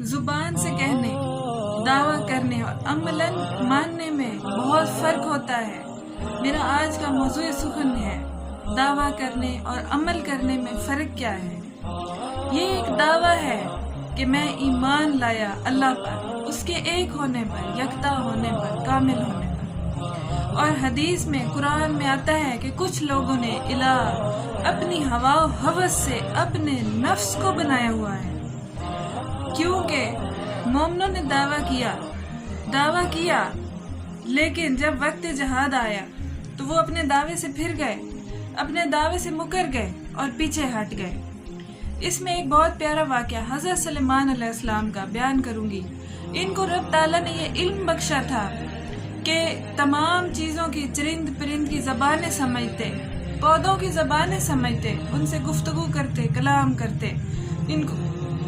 زبان سے کہنے، دعویٰ کرنے اور عملاً ماننے میں بہت فرق ہوتا ہے۔ میرا آج کا موضوع سخن ہے، دعویٰ کرنے اور عمل کرنے میں فرق کیا ہے۔ یہ ایک دعویٰ ہے کہ میں ایمان لایا اللہ پر، اس کے ایک ہونے پر، یکتا ہونے پر، کامل ہونے پر۔ اور حدیث میں، قرآن میں آتا ہے کہ کچھ لوگوں نے الہ اپنی ہوا و ہوس سے اپنے نفس کو بنایا ہوا ہے، کیونکہ مومنوں نے دعویٰ کیا لیکن جب وقت جہاد آیا تو وہ اپنے دعوے سے پھر گئے، اپنے دعوے سے مکر گئے اور پیچھے ہٹ گئے۔ اس میں ایک بہت پیارا واقعہ حضرت سلیمان علیہ السلام کا بیان کروں گی۔ ان کو رب تعالیٰ نے یہ علم بخشا تھا کہ تمام چیزوں کی، چرند پرند کی زبانیں سمجھتے، پودوں کی زبانیں سمجھتے، ان سے گفتگو کرتے، کلام کرتے۔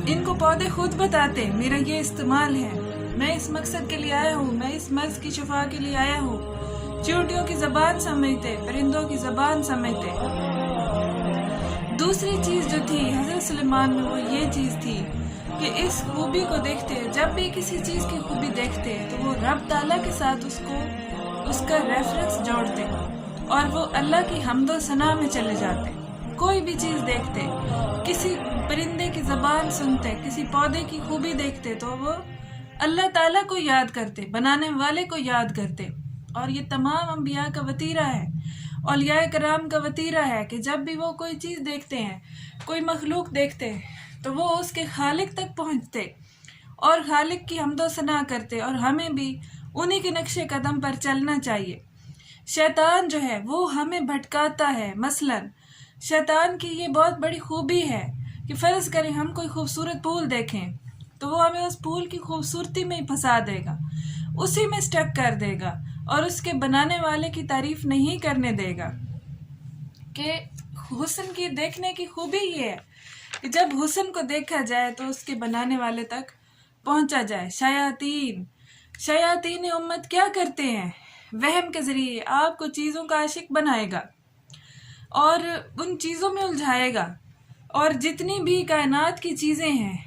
ان کو پودے خود بتاتے میرا یہ استعمال ہے، میں اس مقصد کے لیے آیا ہوں، میں اس مرض کی شفا کے لیے آیا ہوں۔ چیونٹیوں کی زبان سمجھتے، پرندوں کی زبان سمجھتے۔ دوسری چیز جو تھی حضرت سلیمان میں، وہ یہ چیز تھی کہ اس خوبی کو دیکھتے، جب بھی کسی چیز کی خوبی دیکھتے تو وہ رب تعالیٰ کے ساتھ اس کا ریفرنس جوڑتے اور وہ اللہ کی حمد و ثنا میں چلے جاتے۔ کوئی بھی چیز دیکھتے، کسی پرندے کی زبان سنتے، کسی پودے کی خوبی دیکھتے تو وہ اللہ تعالیٰ کو یاد کرتے، بنانے والے کو یاد کرتے۔ اور یہ تمام انبیاء کا وتیرہ ہے، اولیاء کرام کا وتیرہ ہے کہ جب بھی وہ کوئی چیز دیکھتے ہیں، کوئی مخلوق دیکھتے تو وہ اس کے خالق تک پہنچتے اور خالق کی حمد و ثنا کرتے، اور ہمیں بھی انہی کے نقش قدم پر چلنا چاہیے۔ شیطان جو ہے وہ ہمیں بھٹکاتا ہے۔ مثلاً شیطان کی یہ بہت بڑی خوبی ہے کہ فرض کریں ہم کوئی خوبصورت پھول دیکھیں تو وہ ہمیں اس پھول کی خوبصورتی میں ہی پھنسا دے گا، اسی میں سٹک کر دے گا اور اس کے بنانے والے کی تعریف نہیں کرنے دے گا۔ کہ حسن کی دیکھنے کی خوبی یہ ہے کہ جب حسن کو دیکھا جائے تو اس کے بنانے والے تک پہنچا جائے۔ شیاطین امت کیا کرتے ہیں؟ وہم کے ذریعے آپ کو چیزوں کا عاشق بنائے گا اور ان چیزوں میں الجھائے گا، اور جتنی بھی کائنات کی چیزیں ہیں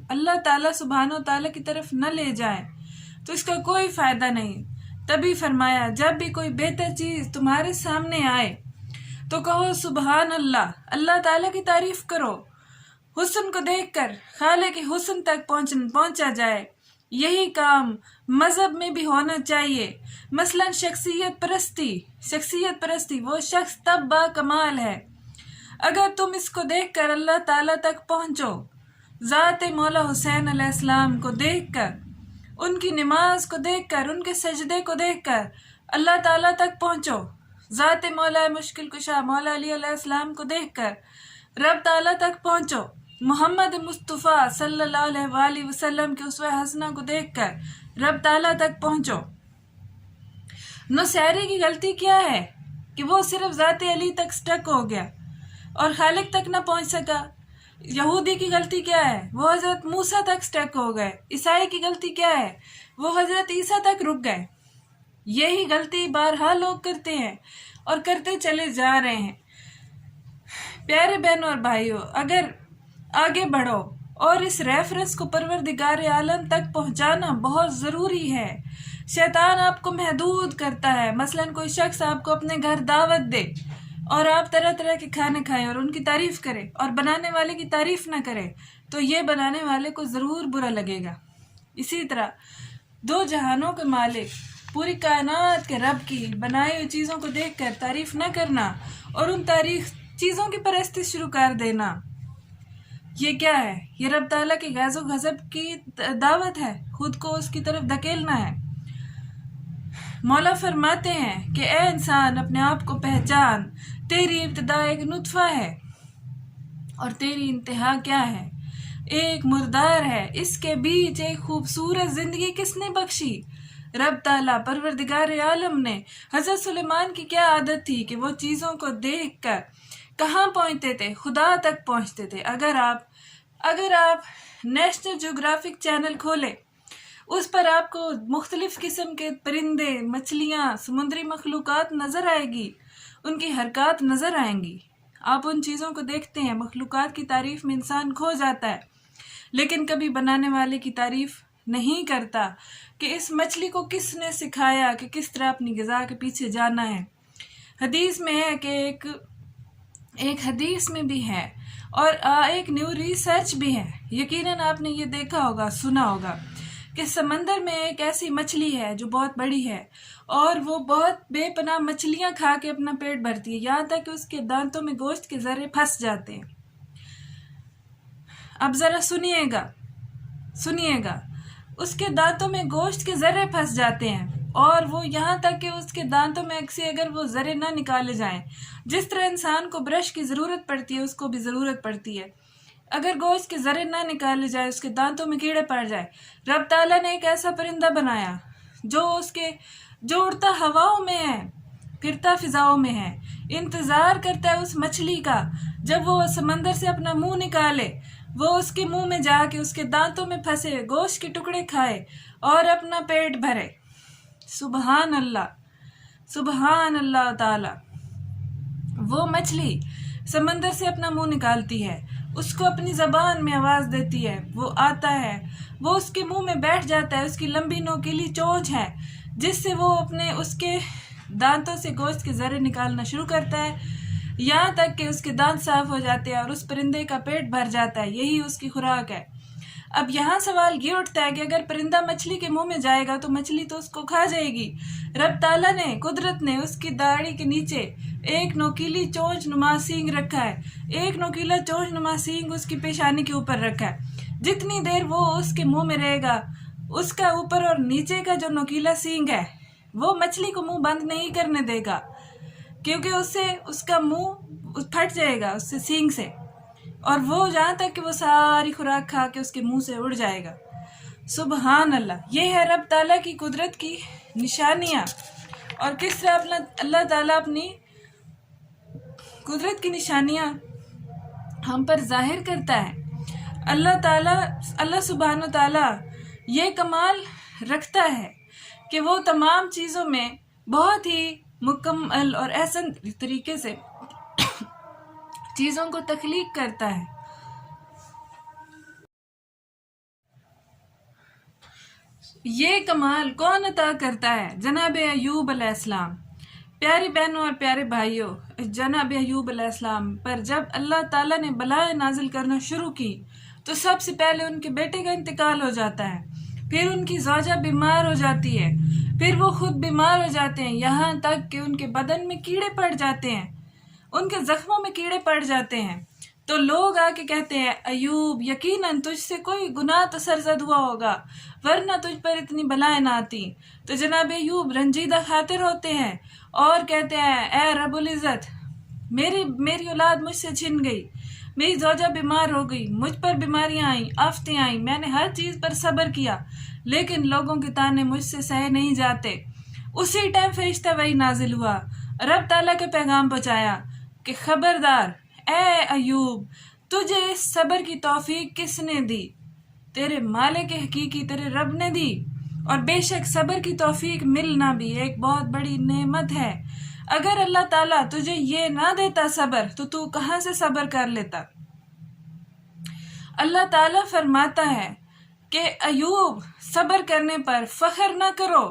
اللہ تعالیٰ سبحانہ و تعالیٰ کی طرف نہ لے جائیں تو اس کا کوئی فائدہ نہیں۔ تبھی فرمایا جب بھی کوئی بہتر چیز تمہارے سامنے آئے تو کہو سبحان اللہ، اللہ تعالیٰ کی تعریف کرو۔ حسن کو دیکھ کر خالق کے حسن تک پہنچا جائے۔ یہی کام مذہب میں بھی ہونا چاہیے۔ مثلاً شخصیت پرستی وہ شخص تب با کمال ہے اگر تم اس کو دیکھ کر اللہ تعالیٰ تک پہنچو۔ ذات مولا حسین علیہ السلام کو دیکھ کر، ان کی نماز کو دیکھ کر، ان کے سجدے کو دیکھ کر اللہ تعالیٰ تک پہنچو۔ ذات مولا مشکل کشا مولا علی علیہ السلام کو دیکھ کر رب تعالیٰ تک پہنچو۔ محمد مصطفیٰ صلی اللہ علیہ وآلہ وسلم کے اسوہ حسنہ کو دیکھ کر رب تعالیٰ تک پہنچو۔ نصیری کی غلطی کیا ہے کہ وہ صرف ذات علی تک سٹک ہو گیا اور خالق تک نہ پہنچ سکا۔ یہودی کی غلطی کیا ہے؟ وہ حضرت موسیٰ تک سٹک ہو گئے۔ عیسائی کی غلطی کیا ہے؟ وہ حضرت عیسیٰ تک رک گئے۔ یہی غلطی بارہا لوگ کرتے ہیں اور کرتے چلے جا رہے ہیں۔ پیارے بہنوں اور بھائیوں، اگر آگے بڑھو اور اس ریفرنس کو پروردگار عالم تک پہنچانا بہت ضروری ہے۔ شیطان آپ کو محدود کرتا ہے۔ مثلاً کوئی شخص آپ کو اپنے گھر دعوت دے اور آپ طرح طرح کے کھانے کھائیں اور ان کی تعریف کریں اور بنانے والے کی تعریف نہ کریں تو یہ بنانے والے کو ضرور برا لگے گا۔ اسی طرح دو جہانوں کے مالک، پوری کائنات کے رب کی بنائی ہوئی چیزوں کو دیکھ کر تعریف نہ کرنا اور ان چیزوں کی پرستش شروع کر دینا، یہ کیا ہے؟ یہ رب تعالیٰ کی غیظ و غضب کی دعوت ہے، خود کو اس کی طرف دھکیلنا ہے۔ مولا فرماتے ہیں کہ اے انسان اپنے آپ کو پہچان، تیری ابتدا ایک نطفہ ہے اور تیری انتہا کیا ہے؟ ایک مردار ہے۔ اس کے بیچ ایک خوبصورت زندگی کس نے بخشی؟ رب تعالیٰ پروردگار عالم نے۔ حضرت سلیمان کی کیا عادت تھی کہ وہ چیزوں کو دیکھ کر کہاں پہنچتے تھے؟ خدا تک پہنچتے تھے۔ اگر آپ نیشنل جیوگرافک چینل کھولیں، اس پر آپ کو مختلف قسم کے پرندے، مچھلیاں، سمندری مخلوقات نظر آئے گی، ان کی حرکات نظر آئیں گی۔ آپ ان چیزوں کو دیکھتے ہیں، مخلوقات کی تعریف میں انسان کھو جاتا ہے۔ لیکن کبھی بنانے والے کی تعریف نہیں کرتا کہ اس مچھلی کو کس نے سکھایا کہ کس طرح اپنی غذا کے پیچھے جانا ہے۔ حدیث میں ہے کہ ایک حدیث میں بھی ہے اور ایک نیو ریسرچ بھی ہے، یقیناً آپ نے یہ دیکھا ہوگا، سنا ہوگا کہ سمندر میں ایک ایسی مچھلی ہے جو بہت بڑی ہے اور وہ بہت بے پناہ مچھلیاں کھا کے اپنا پیٹ بھرتی ہے، یہاں تک کہ اس کے دانتوں میں گوشت کے ذرے پھنس جاتے ہیں۔ اب ذرا سنیے گا، اس کے دانتوں میں گوشت کے ذرے پھنس جاتے ہیں اور وہ یہاں تک کہ اس کے دانتوں میں اگر وہ ذرے نہ نکالے جائیں، جس طرح انسان کو برش کی ضرورت پڑتی ہے اس کو بھی ضرورت پڑتی ہے، اگر گوشت کے ذرے نہ نکالے جائے، اس کے دانتوں میں کیڑے پڑ جائے، رب تعالیٰ نے ایک ایسا پرندہ بنایا جو اڑتا ہواؤں میں ہے، پھرتا فضاؤں میں ہے، انتظار کرتا ہے اس مچھلی کا جب وہ سمندر سے اپنا منہ نکالے، وہ اس کے منہ میں جا کے اس کے دانتوں میں پھنسے، گوشت کے ٹکڑے کھائے اور اپنا پیٹ بھرے۔ سبحان اللہ تعالی۔ وہ مچھلی سمندر سے اپنا منہ نکالتی ہے، اس کو اپنی زبان میں آواز دیتی ہے، وہ آتا ہے، وہ اس کے منہ میں بیٹھ جاتا ہے، اس کی لمبی نوکیلی چونچ ہے جس سے وہ اس کے دانتوں سے گوشت کے ذرے نکالنا شروع کرتا ہے، یہاں تک کہ اس کے دانت صاف ہو جاتے ہیں اور اس پرندے کا پیٹ بھر جاتا ہے، یہی اس کی خوراک ہے۔ اب یہاں سوال یہ اٹھتا ہے کہ اگر پرندہ مچھلی کے منہ میں جائے گا تو مچھلی تو اس کو کھا جائے گی۔ رب تعالیٰ نے، قدرت نے اس کی داڑھی کے نیچے ایک نوکیلی چونچ نما سینگ رکھا ہے، ایک نوکیلا چونچ نما سینگ اس کی پیشانی کے اوپر رکھا ہے۔ جتنی دیر وہ اس کے منہ میں رہے گا، اس کا اوپر اور نیچے کا جو نوکیلا سینگ ہے وہ مچھلی کو منہ بند نہیں کرنے دے گا، کیونکہ اس سے اس کا منہ پھٹ جائے گا اس سے سینگ سے، اور وہ جہاں تک کہ وہ ساری خوراک کھا کے اس کے منہ سے اڑ جائے گا۔ سبحان اللہ۔ یہ ہے رب تعالیٰ کی قدرت کی نشانیاں، اور کس طرح اللہ تعالیٰ اپنی قدرت کی نشانیاں ہم پر ظاہر کرتا ہے۔ اللہ سبحانہ تعالیٰ یہ کمال رکھتا ہے کہ وہ تمام چیزوں میں بہت ہی مکمل اور احسن طریقے سے چیزوں کو تخلیق کرتا ہے۔ یہ کمال کون عطا کرتا ہے؟ جناب ایوب علیہ السلام۔ پیاری بہنوں اور پیارے بھائیوں، جناب ایوب علیہ السلام پر جب اللہ تعالیٰ نے بلائیں نازل کرنا شروع کی تو سب سے پہلے ان کے بیٹے کا انتقال ہو جاتا ہے، پھر ان کی زوجہ بیمار ہو جاتی ہے، پھر وہ خود بیمار ہو جاتے ہیں، یہاں تک کہ ان کے بدن میں کیڑے پڑ جاتے ہیں، ان کے زخموں میں کیڑے پڑ جاتے ہیں، تو لوگ آ کے کہتے ہیں ایوب یقیناً تجھ سے کوئی گناہ تو سرزد ہوا ہوگا ورنہ تجھ پر اتنی بلائیں نہ آتی۔ تو جناب ایوب رنجیدہ خاطر ہوتے ہیں اور کہتے ہیں اے رب العزت، میری اولاد مجھ سے چھن گئی، میری زوجہ بیمار ہو گئی، مجھ پر بیماریاں آئیں، آفتیں آئیں، میں نے ہر چیز پر صبر کیا لیکن لوگوں کے تانے مجھ سے سہے نہیں جاتے۔ اسی ٹائم فرشتہ وحی نازل ہوا، رب تعالیٰ کے پیغام پہنچایا کہ خبردار اے ایوب، تجھے اس صبر کی توفیق کس نے دی؟ تیرے مالک حقیقی تیرے رب نے دی، اور بے شک صبر کی توفیق ملنا بھی ایک بہت بڑی نعمت ہے۔ اگر اللہ تعالیٰ تجھے یہ نہ دیتا صبر تو کہاں سے صبر کر لیتا؟ اللہ تعالیٰ فرماتا ہے کہ ایوب صبر کرنے پر فخر نہ کرو،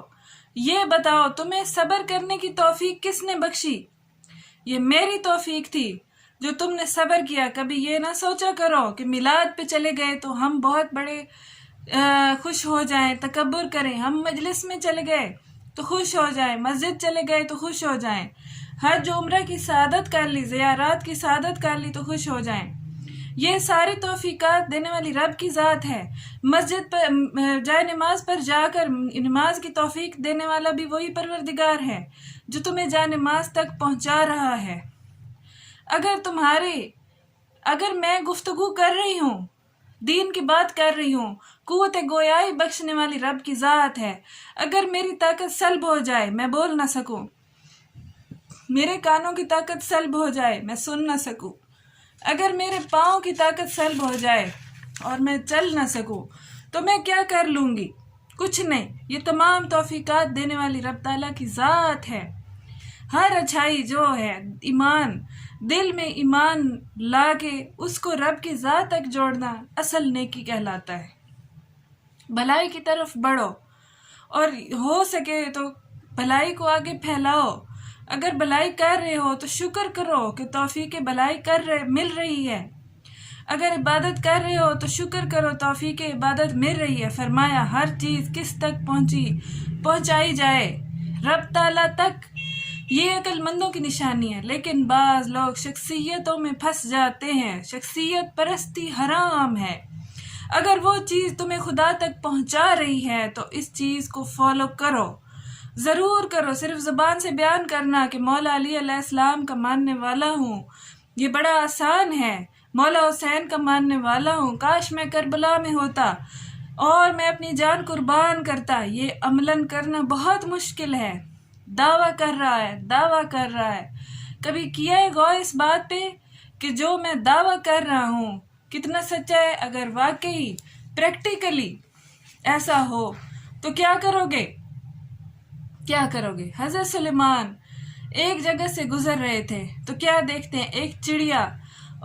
یہ بتاؤ تمہیں صبر کرنے کی توفیق کس نے بخشی؟ یہ میری توفیق تھی جو تم نے صبر کیا۔ کبھی یہ نہ سوچا کرو کہ میلاد پہ چلے گئے تو ہم بہت بڑے خوش ہو جائیں، تکبر کریں، ہم مجلس میں چلے گئے تو خوش ہو جائیں، مسجد چلے گئے تو خوش ہو جائیں، حج عمرہ کی سعادت کر لی، زیارات کی سعادت کر لی تو خوش ہو جائیں۔ یہ ساری توفیقات دینے والی رب کی ذات ہے۔ مسجد پر جائے نماز پر جا کر نماز کی توفیق دینے والا بھی وہی پروردگار ہے جو تمہیں جائے نماز تک پہنچا رہا ہے۔ اگر میں گفتگو کر رہی ہوں، دین کی بات کر رہی ہوں، قوت گویائی بخشنے والی رب کی ذات ہے۔ اگر میری طاقت سلب ہو جائے، میں بول نہ سکوں، میرے کانوں کی طاقت سلب ہو جائے، میں سن نہ سکوں، اگر میرے پاؤں کی طاقت سلب ہو جائے اور میں چل نہ سکوں تو میں کیا کر لوں گی؟ کچھ نہیں۔ یہ تمام توفیقات دینے والی رب تعالیٰ کی ذات ہے۔ ہر اچھائی جو ہے، ایمان، دل میں ایمان لا کے اس کو رب کی ذات تک جوڑنا اصل نیکی کہلاتا ہے۔ بھلائی کی طرف بڑھو اور ہو سکے تو بھلائی کو آگے پھیلاؤ۔ اگر بھلائی کر رہے ہو تو شکر کرو کہ توفیق بھلائی مل رہی ہے۔ اگر عبادت کر رہے ہو تو شکر کرو توفیق عبادت مل رہی ہے۔ فرمایا ہر چیز کس تک پہنچائی جائے؟ رب تعالیٰ تک۔ یہ عقل مندوں کی نشانی ہے، لیکن بعض لوگ شخصیتوں میں پھنس جاتے ہیں۔ شخصیت پرستی حرام ہے۔ اگر وہ چیز تمہیں خدا تک پہنچا رہی ہے تو اس چیز کو فالو کرو، ضرور کرو۔ صرف زبان سے بیان کرنا کہ مولا علی علیہ السلام کا ماننے والا ہوں، یہ بڑا آسان ہے۔ مولا حسین کا ماننے والا ہوں، کاش میں کربلا میں ہوتا اور میں اپنی جان قربان کرتا، یہ عملاً کرنا بہت مشکل ہے۔ دعویٰ کر رہا ہے۔ کبھی کیا ہے غور اس بات پہ کہ جو میں دعویٰ کر رہا ہوں کتنا سچا ہے؟ اگر واقعی پریکٹیکلی ایسا ہو تو کیا کرو گے؟ حضرت سلیمان ایک جگہ سے گزر رہے تھے تو کیا دیکھتے ہیں؟ ایک چڑیا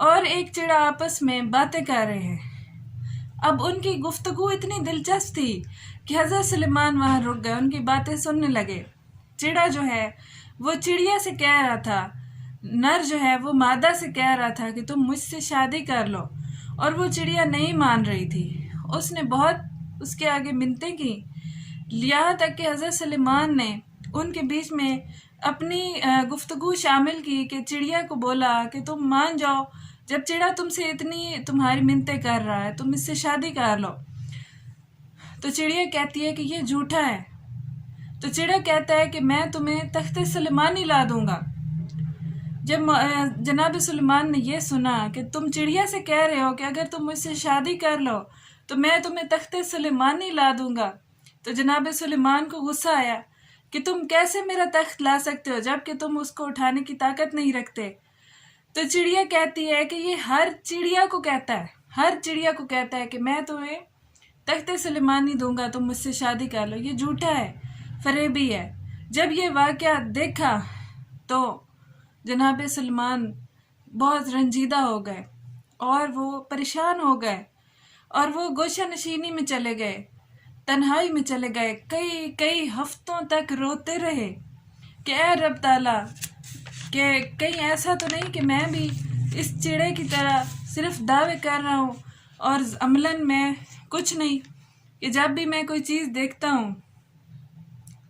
اور ایک چڑا آپس میں باتیں کر رہے ہیں۔ اب ان کی گفتگو اتنی دلچسپ تھی کہ حضرت سلیمان وہاں رک گئے، ان کی باتیں سننے لگے۔ چڑا جو ہے وہ چڑیا سے کہہ رہا تھا، نر جو ہے وہ مادہ سے کہہ رہا تھا کہ تم مجھ سے شادی کر لو، اور وہ چڑیا نہیں مان رہی تھی۔ اس نے بہت اس کے آگے منتیں کی، یہاں تک کہ حضرت سلیمان نے ان کے بیچ میں اپنی گفتگو شامل کی کہ چڑیا کو بولا کہ تم مان جاؤ، جب چڑا تم سے اتنی تمہاری منتیں کر رہا ہے تم اس سے شادی کر لو۔ تو چڑیا کہتی ہے کہ یہ جھوٹا ہے۔ تو چڑا کہتا ہے کہ میں تمہیں تخت سلیمانی لا دوں گا۔ جب جناب سلیمان نے یہ سنا کہ تم چڑیا سے کہہ رہے ہو کہ اگر تم مجھ سے شادی کر لو تو میں تمہیں تخت سلیمانی لا دوں گا، تو جناب سلیمان کو غصہ آیا کہ تم کیسے میرا تخت لا سکتے ہو جب کہ تم اس کو اٹھانے کی طاقت نہیں رکھتے۔ تو چڑیا کہتی ہے کہ یہ ہر چڑیا کو کہتا ہے کہ میں تمہیں تخت سلیمانی دوں گا، تم مجھ سے شادی کر لو۔ یہ جھوٹا ہے، فریبی ہے۔ جب یہ واقعہ دیکھا تو جناب سلیمان بہت رنجیدہ ہو گئے اور وہ پریشان ہو گئے، اور وہ گوشہ نشینی میں چلے گئے، تنہائی میں چلے گئے، کئی ہفتوں تک روتے رہے کہ اے رب تعالیٰ، کہ کہیں ایسا تو نہیں کہ میں بھی اس چڑے کی طرح صرف دعوے کر رہا ہوں اور عملاً میں کچھ نہیں، کہ جب بھی میں کوئی چیز دیکھتا ہوں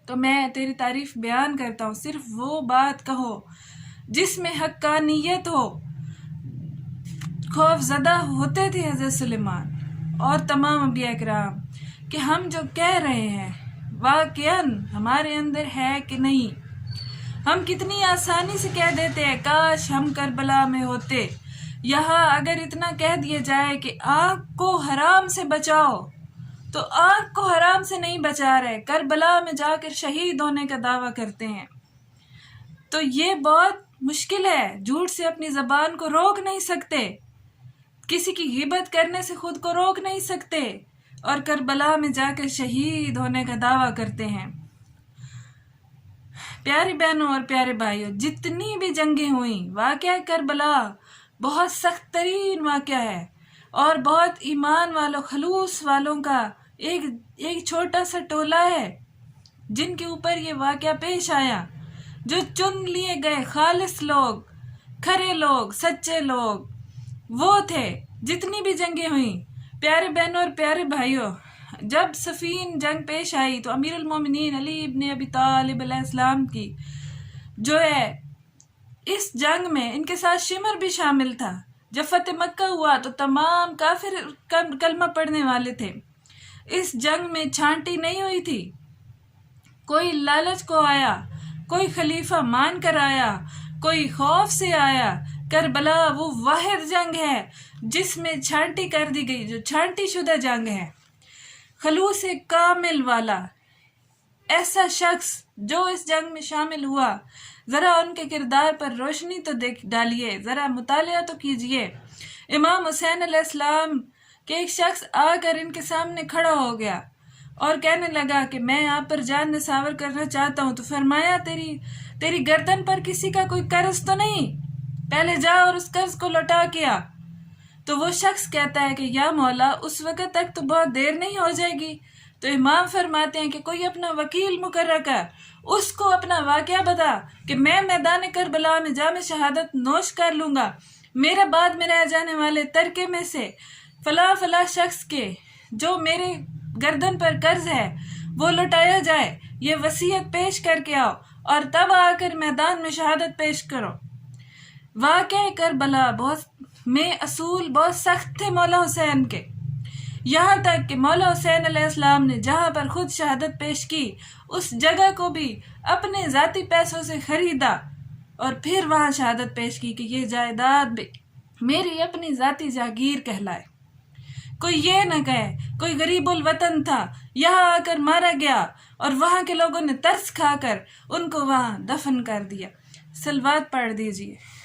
تو میں تیری تعریف بیان کرتا ہوں۔ صرف وہ بات کہو جس میں حقانیت ہو۔ خوف زدہ ہوتے تھے حضرت سلیمان اور تمام انبیاء کرام کہ ہم جو کہہ رہے ہیں واقعاً ہمارے اندر ہے کہ نہیں۔ ہم کتنی آسانی سے کہہ دیتے ہیں کاش ہم کربلا میں ہوتے۔ یہاں اگر اتنا کہہ دیا جائے کہ آنکھ کو حرام سے بچاؤ تو آنکھ کو حرام سے نہیں بچا رہے، کربلا میں جا کر شہید ہونے کا دعویٰ کرتے ہیں۔ تو یہ بہت مشکل ہے، جھوٹ سے اپنی زبان کو روک نہیں سکتے، کسی کی غیبت کرنے سے خود کو روک نہیں سکتے، اور کربلا میں جا کر شہید ہونے کا دعویٰ کرتے ہیں۔ پیاری بہنوں اور پیارے بھائیوں، جتنی بھی جنگیں ہوئیں، واقعہ کربلا بہت سخت ترین واقعہ ہے، اور بہت ایمان والوں، خلوص والوں کا ایک چھوٹا سا ٹولہ ہے جن کے اوپر یہ واقعہ پیش آیا، جو چن لیے گئے خالص لوگ، کھرے لوگ، سچے لوگ وہ تھے۔ جتنی بھی جنگیں ہوئیں، پیارے بہنوں اور پیارے بھائیوں، جب صفین جنگ پیش آئی تو امیر المومنین علی ابن ابی طالب علیہ السلام کی جو ہے اس جنگ میں ان کے ساتھ شمر بھی شامل تھا۔ جب فتح مکہ ہوا تو تمام کافر کلمہ پڑھنے والے تھے۔ اس جنگ میں چھانٹی نہیں ہوئی تھی، کوئی لالچ کو آیا، کوئی خلیفہ مان کر آیا، کوئی خوف سے آیا۔ کربلا وہ واحد جنگ ہے جس میں چھانٹی کر دی گئی، جو چھانٹی شدہ جنگ ہے۔ خلوص کامل والا ایسا شخص جو اس جنگ میں شامل ہوا، ذرا ان کے کردار پر روشنی تو ڈالیے، ذرا مطالعہ تو کیجئے۔ امام حسین علیہ السلام کے ایک شخص آ کر ان کے سامنے کھڑا ہو گیا اور کہنے لگا کہ میں آپ پر جان نثار کرنا چاہتا ہوں، تو فرمایا تیری گردن پر کسی کا کوئی قرض تو نہیں؟ پہلے جا اور اس قرض کو لوٹا کے آ۔ تو وہ شخص کہتا ہے کہ یا مولا اس وقت تک تو بہت دیر نہیں ہو جائے گی؟ تو امام فرماتے ہیں کہ کوئی اپنا وکیل مقرر کر، اس کو اپنا واقعہ بتا کہ میں میدان کربلا میں جام شہادت نوش کر لوں گا، میرے بعد میں رہ جانے والے ترکے میں سے فلاں فلاں شخص کے جو میرے گردن پر قرض ہے وہ لوٹایا جائے، یہ وصیت پیش کر کے آؤ اور تب آ کر میدان میں شہادت پیش کرو۔ واقعہ کربلا میں اصول بہت سخت تھے مولا حسین کے، یہاں تک کہ مولا حسین علیہ السلام نے جہاں پر خود شہادت پیش کی اس جگہ کو بھی اپنے ذاتی پیسوں سے خریدا اور پھر وہاں شہادت پیش کی کہ یہ جائیداد بھی میری اپنی ذاتی جاگیر کہلائے۔ کوئی یہ نہ کہے کوئی غریب الوطن تھا، یہاں آ کر مارا گیا اور وہاں کے لوگوں نے ترس کھا کر ان کو وہاں دفن کر دیا۔ صلوات پڑھ دیجئے۔